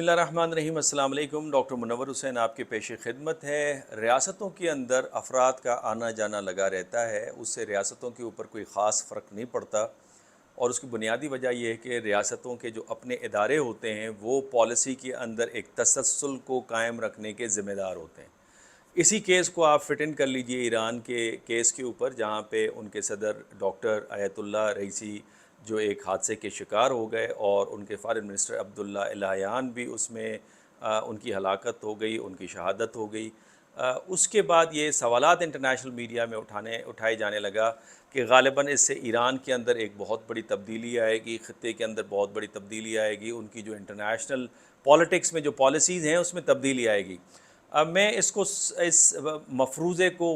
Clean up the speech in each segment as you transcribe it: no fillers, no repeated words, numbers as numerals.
बिस्मिल्लाहिर्रहमानिर्रहीम। अस्सलाम वालेकुम। डॉक्टर मुनव्वर हुसैन आपके पेश खिदमत है। रियासतों के अंदर अफराद का आना जाना लगा रहता है, उससे रियासतों के ऊपर कोई ख़ास फ़र्क नहीं पड़ता और उसकी बुनियादी वजह यह है कि रियासतों के जो अपने इदारे होते हैं वो पॉलिसी के अंदर एक तसलसल को कायम रखने के ज़िम्मेदार होते हैं। इसी केस को आप फिट इन कर लीजिए ईरान के केस के ऊपर, जहाँ पे उनके सदर डॉक्टर अयतुल्ला रईसी जो एक हादसे के शिकार हो गए और उनके फ़ॉरेन मिनिस्टर अब्दुल्ला इलायान भी उसमें उनकी हलाकत हो गई, उनकी शहादत हो गई। उसके बाद ये सवालात इंटरनेशनल मीडिया में उठाए जाने लगा कि ग़ालिबन इससे ईरान के अंदर एक बहुत बड़ी तब्दीली आएगी, ख़ित्ते के अंदर बहुत बड़ी तब्दीली आएगी, उनकी जो इंटरनेशनल पॉलिटिक्स में जो पॉलिसीज़ हैं उसमें तब्दीली आएगी। अब मैं इस मफरूज़े को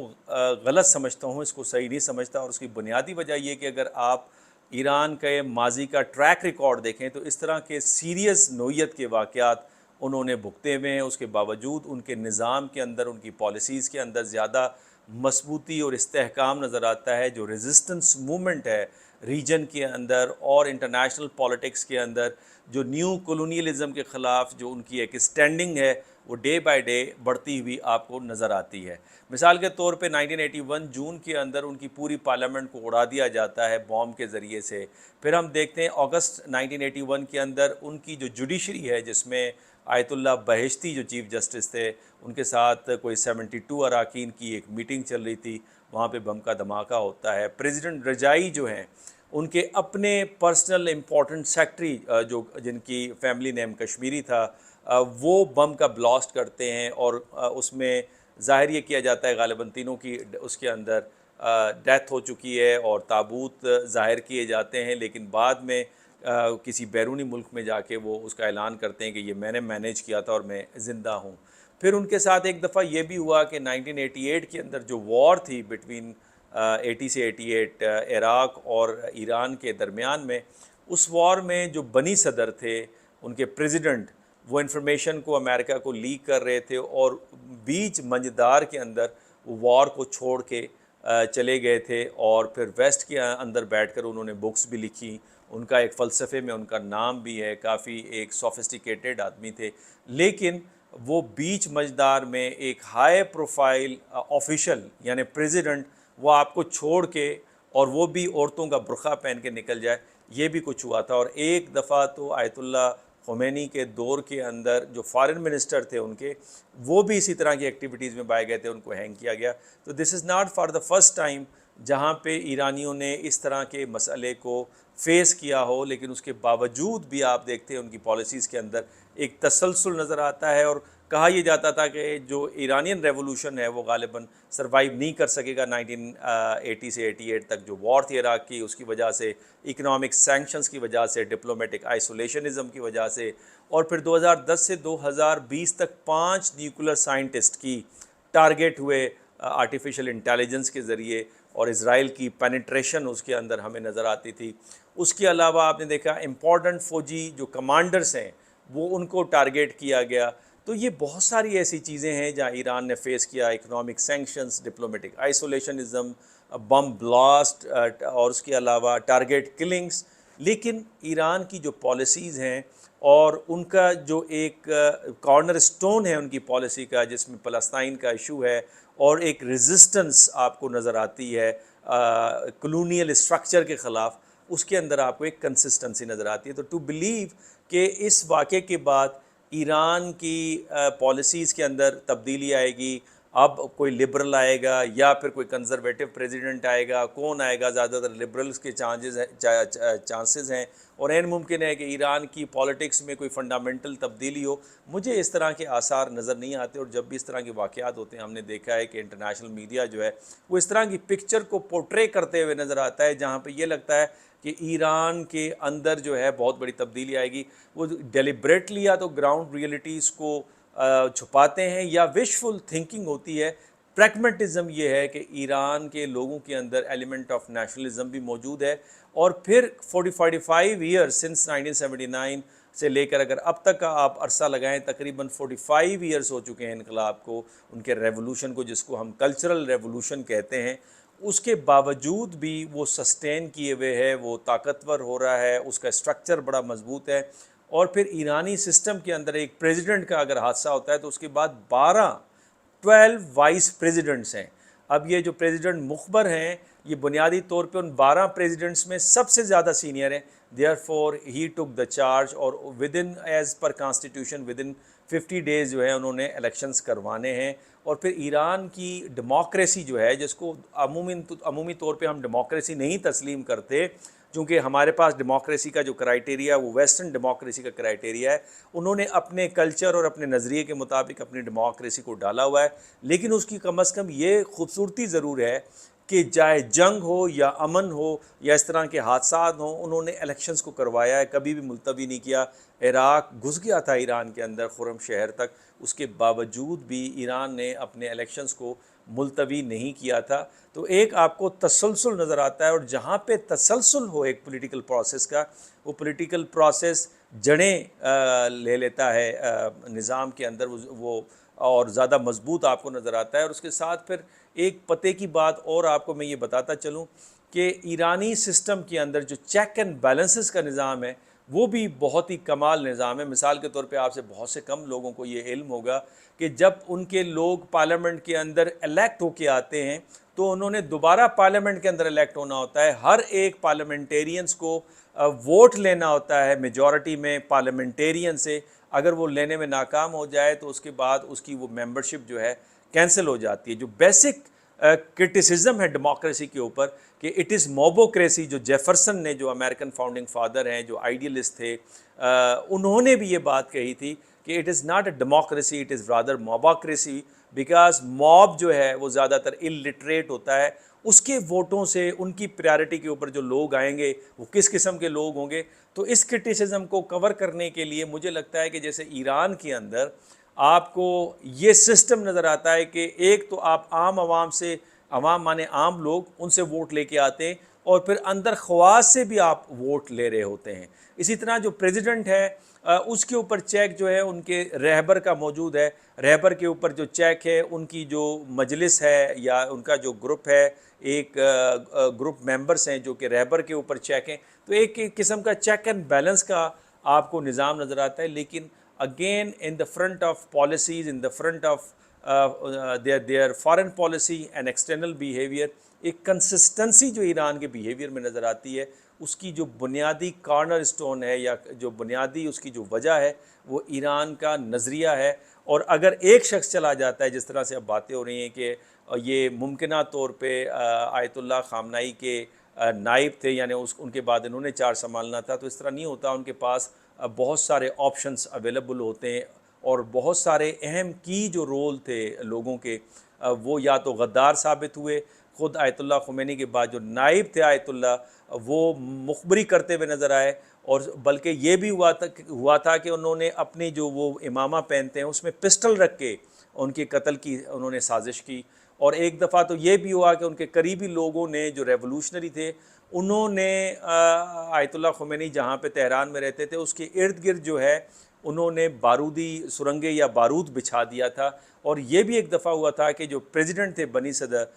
गलत समझता हूँ, इसको सही नहीं समझता और उसकी बुनियादी वजह ये कि अगर आप ईरान के माजी का ट्रैक रिकॉर्ड देखें तो इस तरह के सीरियस नोयत के वाक़यात उन्होंने भुगते हुए हैं। उसके बावजूद उनके निज़ाम के अंदर, उनकी पॉलिसीज़ के अंदर ज़्यादा मजबूती और इस्तेहकाम नज़र आता है। जो रेजिस्टेंस मूवमेंट है रीजन के अंदर और इंटरनेशनल पॉलिटिक्स के अंदर, जो न्यू कॉलोनियलिज़म के ख़िलाफ़ जो उनकी एक स्टैंडिंग है, वो डे बाय डे बढ़ती हुई आपको नज़र आती है। मिसाल के तौर पे 1981 जून के अंदर उनकी पूरी पार्लियामेंट को उड़ा दिया जाता है बॉम्ब के ज़रिए से। फिर हम देखते हैं अगस्त 1981 के अंदर उनकी जो जुडिशरी है, जिसमें आयतुल्ला बहिश्ती जो चीफ़ जस्टिस थे, उनके साथ कोई 72 अरकान की एक मीटिंग चल रही थी, वहाँ पे बम का धमाका होता है। प्रेसिडेंट रजाई जो हैं, उनके अपने पर्सनल इम्पोर्टेंट सेक्रेटरी जो जिनकी फैमिली नेम कश्मीरी था, वो बम का ब्लास्ट करते हैं और उसमें ज़ाहिर ये किया जाता है ग़ालिबन तीनों की उसके अंदर डेथ हो चुकी है और ताबूत ज़ाहिर किए जाते हैं, लेकिन बाद में किसी बैरूनी मुल्क में जाके वो उसका ऐलान करते हैं कि ये मैंने मैनेज किया था और मैं ज़िंदा हूँ। फिर उनके साथ एक दफ़ा ये भी हुआ कि 1988 के अंदर जो वॉर थी बिटवीन 80 से 88 इराक़ और ईरान के दरमियान में, उस वॉर में जो बनी सदर थे, उनके प्रेसिडेंट, वो इन्फॉर्मेशन को अमेरिका को लीक कर रहे थे और बीच मंझदार के अंदर वो वॉर को छोड़ के चले गए थे और फिर वेस्ट के अंदर बैठकर उन्होंने बुक्स भी लिखी। उनका एक फ़लसफ़े में उनका नाम भी है, काफ़ी एक सोफिस्टिकेटेड आदमी थे। लेकिन वो बीच मंझदार में एक हाई प्रोफाइल ऑफिशियल यानी प्रेसिडेंट, वो आपको छोड़ के और वो भी औरतों का बुर्का पहन के निकल जाए, ये भी कुछ हुआ था। और एक दफ़ा तो आयतुल्ला ख़ुमैनी के दौर के अंदर जो फॉरेन मिनिस्टर थे उनके, वो भी इसी तरह की एक्टिविटीज़ में पाए गए थे, उनको हैंग किया गया। तो this is not for the first time जहाँ पे ईरानियों ने इस तरह के मसले को फ़ेस किया हो, लेकिन उसके बावजूद भी आप देखते हैं उनकी पॉलिसीज़ के अंदर एक तसलसल नज़र आता है। और कहा यह जाता था कि जो ईरानियन रेवोल्यूशन है वो ग़ालिबन सर्वाइव नहीं कर सकेगा 1980 से 88 तक। जो वॉर थी इराक़ की, उसकी वजह से, इकनॉमिक सैंक्शंस की वजह से, डिप्लोमेटिक आइसोलेशनिज़म की वजह से, और फिर 2010 से 2020 तक 5 न्यूक्लियर साइंटिस्ट की टारगेट हुए आर्टिफिशियल इंटेलिजेंस के ज़रिए, और इज़राइल की पेनिट्रेशन उसके अंदर हमें नज़र आती थी। उसके अलावा आपने देखा इम्पॉर्टेंट फ़ौजी जो कमांडर्स हैं वो उनको टारगेट किया गया। तो ये बहुत सारी ऐसी चीज़ें हैं जहाँ ईरान ने फ़ेस किया, economic sanctions, diplomatic isolationism, bomb blast और उसके अलावा टारगेट किलिंग्स। लेकिन ईरान की जो पॉलिसीज़ हैं और उनका जो एक कॉर्नर स्टोन है उनकी पॉलिसी का, जिसमें फ़लस्तीन का इशू है और एक रेजिस्टेंस आपको नज़र आती है कॉलोनियल स्ट्रक्चर के ख़िलाफ़, उसके अंदर आपको एक कंसिस्टेंसी नज़र आती है। तो टू बिलीव कि इस वाक़े के बाद ईरान की पॉलिसीज़ के अंदर तब्दीली आएगी, अब कोई लिबरल आएगा या फिर कोई कंजर्वेटिव प्रेसिडेंट आएगा, कौन आएगा? ज़्यादातर लिबरल्स के चांसेस हैं और ऐन मुमकिन है कि ईरान की पॉलिटिक्स में कोई फंडामेंटल तब्दीली हो। मुझे इस तरह के आसार नज़र नहीं आते और जब भी इस तरह के वाक़यात होते हैं, हमने देखा है कि इंटरनेशनल मीडिया जो है वो इस तरह की पिक्चर को पोर्ट्रे करते हुए नज़र आता है, जहाँ पे ये लगता है कि ईरान के अंदर जो है बहुत बड़ी तब्दीली आएगी। वो डेलिब्रेटली या तो ग्राउंड रियलिटीज़ को छुपाते हैं या विशफुल थिंकिंग होती है। प्रैग्मेटिज़म ये है कि ईरान के लोगों के अंदर एलिमेंट ऑफ नेशनलिज्म भी मौजूद है और फिर 45 ईयर्स सिंस 1979 से लेकर अगर अब तक का आप अरसा लगाएं, तकरीबन 45 ईयर्स हो चुके हैं इनकलाब को, उनके रेवोल्यूशन को, जिसको हम कल्चरल रेवोल्यूशन कहते हैं। उसके बावजूद भी वो सस्टेन किए हुए है, वो ताकतवर हो रहा है, उसका स्ट्रक्चर बड़ा मजबूत है। और फिर ईरानी सिस्टम के अंदर एक प्रेसिडेंट का अगर हादसा होता है तो उसके बाद 12 वाइस प्रेसिडेंट्स हैं। अब ये जो प्रेसिडेंट मुखबर हैं ये बुनियादी तौर पे उन 12 प्रेसिडेंट्स में सबसे ज़्यादा सीनियर हैं। Therefore he took the charge और within as per constitution within 50 days जो है उन्होंने इलेक्शंस करवाने हैं। और फिर ईरान की डेमोक्रेसी जो है, जिसको अमूमी तौर पे हम डेमोक्रेसी नहीं तस्लीम करते, क्योंकि हमारे पास डेमोक्रेसी का जो क्राइटेरिया है वो वेस्टर्न डेमोक्रेसी का क्राइटेरिया है। उन्होंने अपने कल्चर और अपने नज़रिए के मुताबिक अपनी डेमोक्रेसी को डाला हुआ है, लेकिन उसकी कम अज़ कम ये खूबसूरती ज़रूर है कि चाहे जंग हो या अमन हो या इस तरह के हादसात हों, उन्होंने इलेक्शंस को करवाया है, कभी भी मुलतवी नहीं किया। इराक़ घुस गया था ईरान के अंदर खुरम शहर तक, उसके बावजूद भी ईरान ने अपने इलेक्शंस को मुलतवी नहीं किया था। तो एक आपको तसलसल नज़र आता है, और जहाँ पे तसलसल हो एक पॉलिटिकल प्रोसेस का, वो पॉलिटिकल प्रोसेस जड़ें ले लेता है निज़ाम के अंदर, वो और ज़्यादा मजबूत आपको नज़र आता है। और उसके साथ फिर एक पते की बात और आपको मैं ये बताता चलूँ कि ईरानी सिस्टम के अंदर जो चेक एंड बैलेंसेस का निज़ाम है वो भी बहुत ही कमाल निज़ाम है। मिसाल के तौर पे आपसे बहुत से कम लोगों को ये इल्म होगा कि जब उनके लोग पार्लियामेंट के अंदर इलेक्ट होके आते हैं तो उन्होंने दोबारा पार्लियामेंट के अंदर इलेक्ट होना होता है। हर एक पार्लियामेंटेरियंस को वोट लेना होता है मेजॉरिटी में पार्लियामेंटेरियन से। अगर वो लेने में नाकाम हो जाए तो उसके बाद उसकी वो मेंबरशिप जो है कैंसिल हो जाती है। जो बेसिक क्रिटिसिज्म है डेमोक्रेसी के ऊपर कि इट इज़ मोबोक्रेसी, जो जेफरसन ने, जो अमेरिकन फाउंडिंग फादर हैं, जो आइडियलिस्ट थे, उन्होंने भी ये बात कही थी कि it is not a democracy, it is rather mobocracy, because mob जो है वो ज़्यादातर इलिटरेट होता है। उसके वोटों से उनकी प्रायोरिटी के ऊपर जो लोग आएंगे वो किस किस्म के लोग होंगे। तो इस क्रिटिसिज्म को कवर करने के लिए मुझे लगता है कि जैसे ईरान के अंदर आपको ये सिस्टम नज़र आता है कि एक तो आप आम आवाम से, आवाम माने आम लोग, उनसे वोट लेके आते हैं और फिर अंदर ख्वास से भी आप वोट ले रहे होते हैं। इसी तरह जो प्रेसिडेंट है उसके ऊपर चेक जो है उनके रहबर का मौजूद है। रहबर के ऊपर जो चेक है उनकी जो मजलिस है या उनका जो ग्रुप है, एक ग्रुप मेंबर्स हैं जो कि रहबर के ऊपर चेक हैं। तो एक किस्म का चेक एंड बैलेंस का आपको निज़ाम नज़र आता है। लेकिन again in the front of policies, in the front of their foreign policy and external behaviour, एक कंसिस्टेंसी जो ईरान के बिहेवियर में नज़र आती है, उसकी जो बुनियादी कॉर्नर स्टोन है या जो बुनियादी उसकी जो वजह है वो ईरान का नज़रिया है। और अगर एक शख्स चला जाता है, जिस तरह से अब बातें हो रही हैं कि ये मुमकिना तौर पे आयतुल्लाह ख़ामनाई के नाइब थे, यानी उनके बाद इन्होंने चार्ज संभालना था, तो इस तरह नहीं होता। उनके पास बहुत सारे ऑप्शंस अवेलेबल होते हैं और बहुत सारे अहम की जो रोल थे लोगों के, वो या तो गद्दार साबित हुए। ख़ुद आयतुल्लाह ख़ुमैनी के बाद जो नाइब थे आयतुल्लाह, वो मुखबरी करते हुए नज़र आए। और बल्कि ये भी हुआ था कि उन्होंने अपनी जो वो इमामा पहनते हैं उसमें पिस्टल रख के उनके कत्ल की उन्होंने साजिश की। और एक दफ़ा तो ये भी हुआ कि उनके करीबी लोगों ने, जो रेवोल्यूशनरी थे, उन्होंने आयतुल्लाह ख़ुमैनी जहाँ पे तेहरान में रहते थे उसके इर्द गिर्द जो है उन्होंने बारूदी सुरंगें या बारूद बिछा दिया था। और ये भी एक दफ़ा हुआ था कि जो प्रेसिडेंट थे बनी सदर,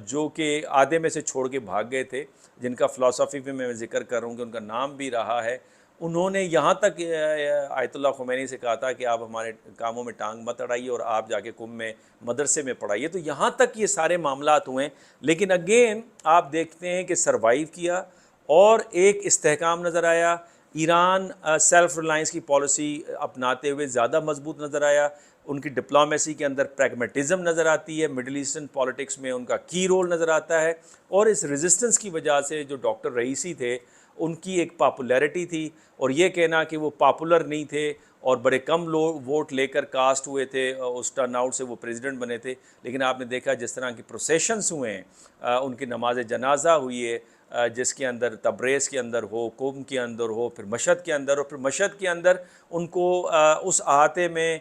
जो कि आधे में से छोड़ के भाग गए थे, जिनका फ़िलासफ़ी में मैं ज़िक्र कर रहा हूँ कि उनका नाम भी रहा है, उन्होंने यहाँ तक आयतुल्लाह ख़ुमैनी से कहा था कि आप हमारे कामों में टांग मत अड़ाइए और आप जाके कुम में मदरसे में पढ़ाइए। तो यहाँ तक ये सारे मामलात हुए। लेकिन अगेन आप देखते हैं कि सर्वाइव किया और एक इस्तेहकाम नज़र आया। ईरान सेल्फ़ रिलायंस की पॉलिसी अपनाते हुए ज़्यादा मजबूत नज़र आया। उनकी डिप्लोमेसी के अंदर प्रैग्मेटिज़म नज़र आती है। मिडल ईस्टर्न पॉलिटिक्स में उनका की रोल नज़र आता है। और इस रेजिस्टेंस की वजह से जो डॉक्टर रईसी थे उनकी एक पॉपुलैरिटी थी। और ये कहना कि वो पॉपुलर नहीं थे और बड़े कम लोग वोट लेकर कास्ट हुए थे, उस टर्नआउट से वो प्रेसिडेंट बने थे। लेकिन आपने देखा जिस तरह की प्रोसेशंस हुए हैं, उनकी नमाज जनाजा हुई है, जिसके अंदर तब्रेज़ के अंदर हो, कुम के अंदर हो, फिर मशहद के अंदर हो, फिर मशहद के अंदर उनको उस अहाते में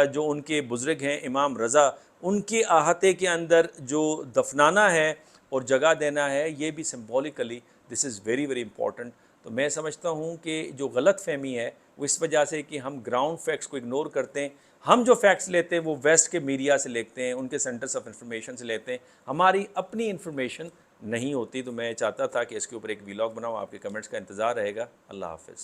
जो उनके बुज़ुर्ग हैं इमाम रज़ा, उनके अहाते के अंदर जो दफनाना है और जगह देना है, ये भी symbolically this is very very important. तो मैं समझता हूँ कि जो गलत फहमी है वो इस वजह से कि हम ग्राउंड फैक्ट्स को इग्नोर करते हैं। हम जो फैक्ट्स लेते हैं वो वेस्ट के मीडिया से लेते हैं, उनके सेंटर्स ऑफ इंफॉर्मेशन से लेते हैं, हमारी अपनी इंफॉर्मेशन नहीं होती। तो मैं चाहता था कि इसके ऊपर एक वीलॉग बनाऊँ। आपके कमेंट्स का इंतज़ार रहेगा। अल्लाह हाफ़िज़।